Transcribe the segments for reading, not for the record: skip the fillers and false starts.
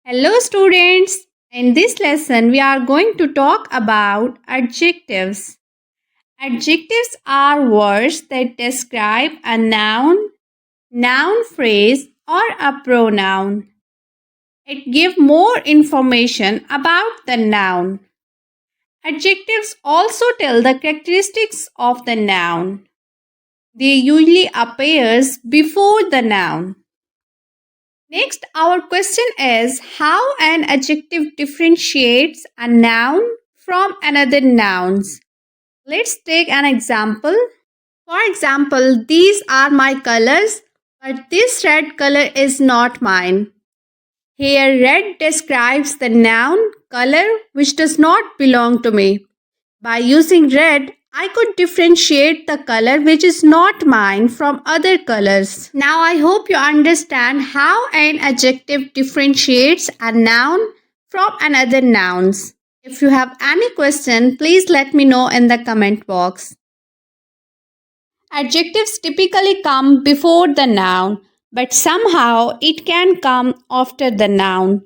Hello students, in this lesson we are going to talk about adjectives. Adjectives are words that describe a noun phrase or a pronoun. It gives more information about the noun. Adjectives also tell the characteristics of the noun. They usually appears before the noun. Next, our question is how an adjective differentiates a noun from another nouns. Let's take an example. For example, these are my colors, but this red color is not mine. Here, red describes the noun color which does not belong to me. By using red, I could differentiate the color which is not mine from other colors. Now I hope you understand how an adjective differentiates a noun from another nouns. If you have any question, please let me know in the comment box. Adjectives typically come before the noun, but somehow it can come after the noun.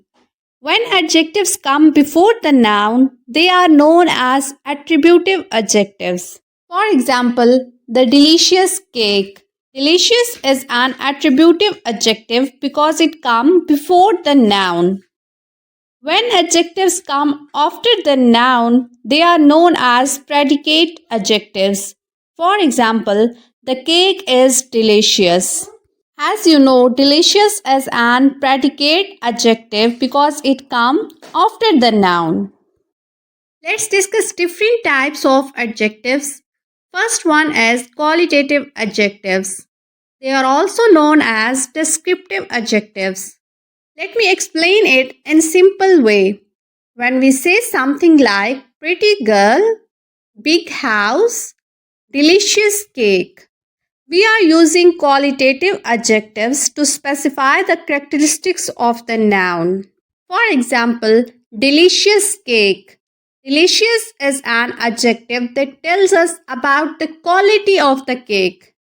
When adjectives come before the noun, they are known as attributive adjectives. For example, the delicious cake. Delicious is an attributive adjective because it comes before the noun. When adjectives come after the noun, they are known as predicate adjectives. For example, the cake is delicious. As you know, delicious is an predicate adjective because it comes after the noun. Let's discuss different types of adjectives. First one is qualitative adjectives. They are also known as descriptive adjectives. Let me explain it in simple way. When we say something like pretty girl, big house, delicious cake, we are using qualitative adjectives to specify the characteristics of the noun. For example, delicious cake. Delicious is an adjective that tells us about the quality of the cake.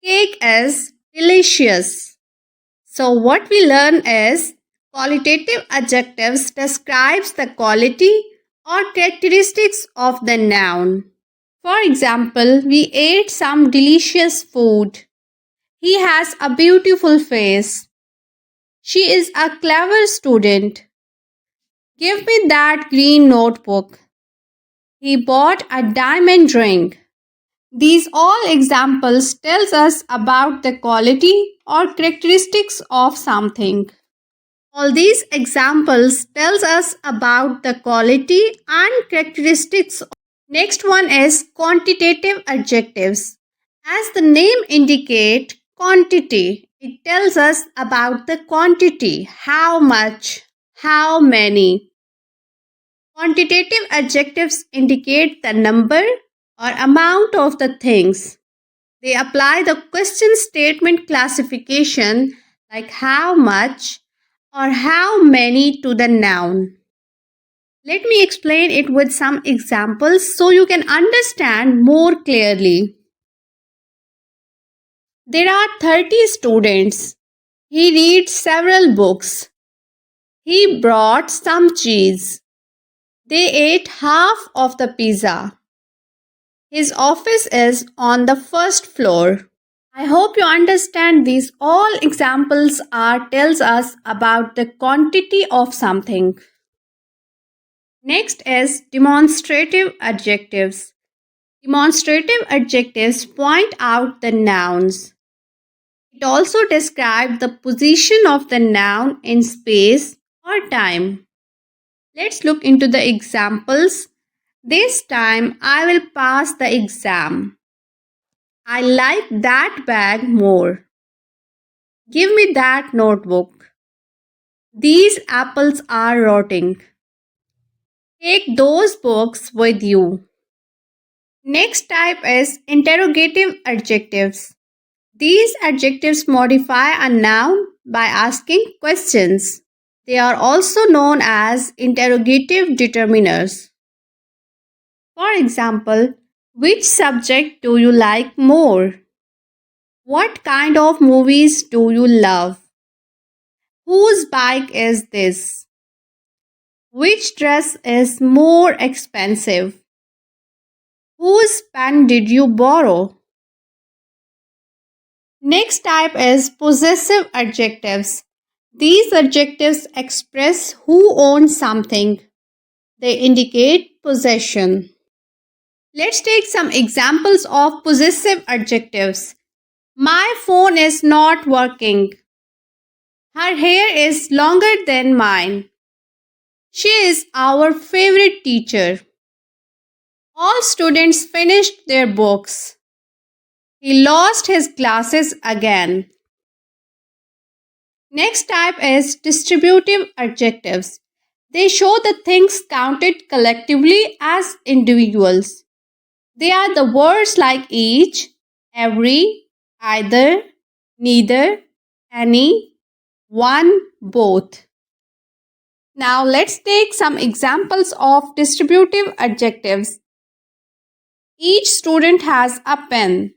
Cake is delicious. So what we learn is qualitative adjectives describes the quality or characteristics of the noun. For example, we ate some delicious food. He has a beautiful face. She is a clever student. Give me that green notebook. He bought a diamond ring. These all examples tells us about the quality or characteristics of something. All these examples tells us about the quality and characteristics. Next one is quantitative adjectives. As the name indicates, quantity. It tells us about the quantity, how much, how many. Quantitative adjectives indicate the number or amount of the things. They apply the question statement classification like how much or how many to the noun. Let me explain it with some examples so you can understand more clearly. There are 30 students. He reads several books. He brought some cheese. They ate half of the pizza. His office is on the first floor. I hope you understand these all examples tells us about the quantity of something. Next is demonstrative adjectives. Demonstrative adjectives point out the nouns. It also describes the position of the noun in space or time. Let's look into the examples. This time I will pass the exam. I like that bag more. Give me that notebook. These apples are rotting. Take those books with you. Next type is interrogative adjectives. These adjectives modify a noun by asking questions. They are also known as interrogative determiners. For example, which subject do you like more? What kind of movies do you love? Whose bike is this? Which dress is more expensive? Whose pen did you borrow? Next type is possessive adjectives. These adjectives express who owns something. They indicate possession. Let's take some examples of possessive adjectives. My phone is not working. Her hair is longer than mine. She is our favorite teacher. All students finished their books. He lost his glasses again. Next type is distributive adjectives. They show the things counted collectively as individuals. They are the words like each, every, either, neither, any, one, both. Now let's take some examples of distributive adjectives. Each student has a pen.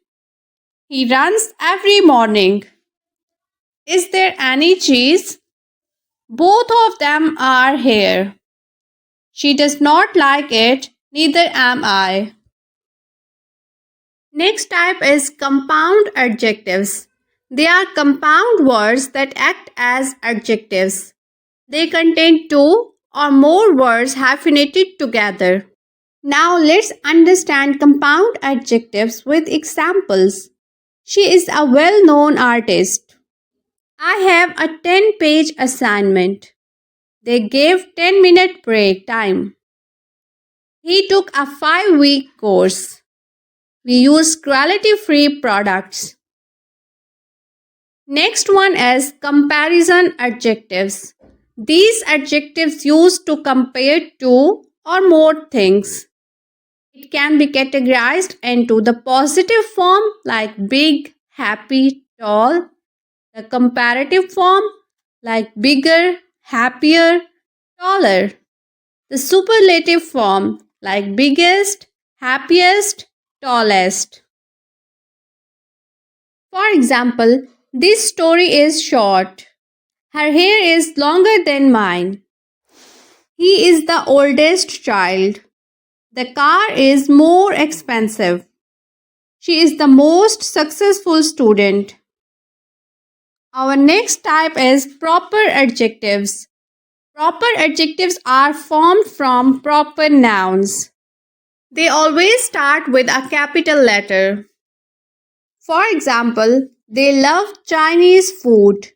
He runs every morning. Is there any cheese? Both of them are here. She does not like it, neither am I. Next type is compound adjectives. They are compound words that act as adjectives. They contain two or more words hyphenated together. Now let's understand compound adjectives with examples. She is a well-known artist. I have a 10-page assignment. They gave 10-minute break time. He took a 5-week course. We use quality-free products. Next one is comparison adjectives. These adjectives used to compare two or more things. It can be categorized into the positive form like big, happy, tall, the comparative form like bigger, happier, taller, the superlative form like biggest, happiest, tallest. For example, this story is short. Her hair is longer than mine. He is the oldest child. The car is more expensive. She is the most successful student. Our next type is proper adjectives. Proper adjectives are formed from proper nouns. They always start with a capital letter. For example, they love Chinese food.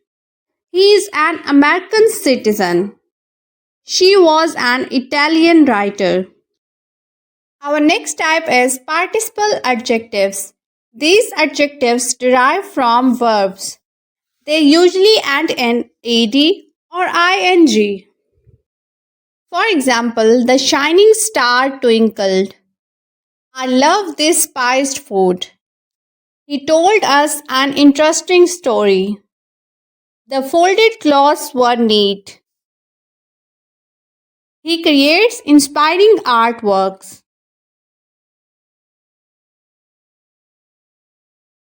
He is an American citizen. She was an Italian writer. Our next type is participial adjectives. These adjectives derive from verbs. They usually end in ed or ing. For example, the shining star twinkled. I love this spiced food. He told us an interesting story. The folded clothes were neat. He creates inspiring artworks.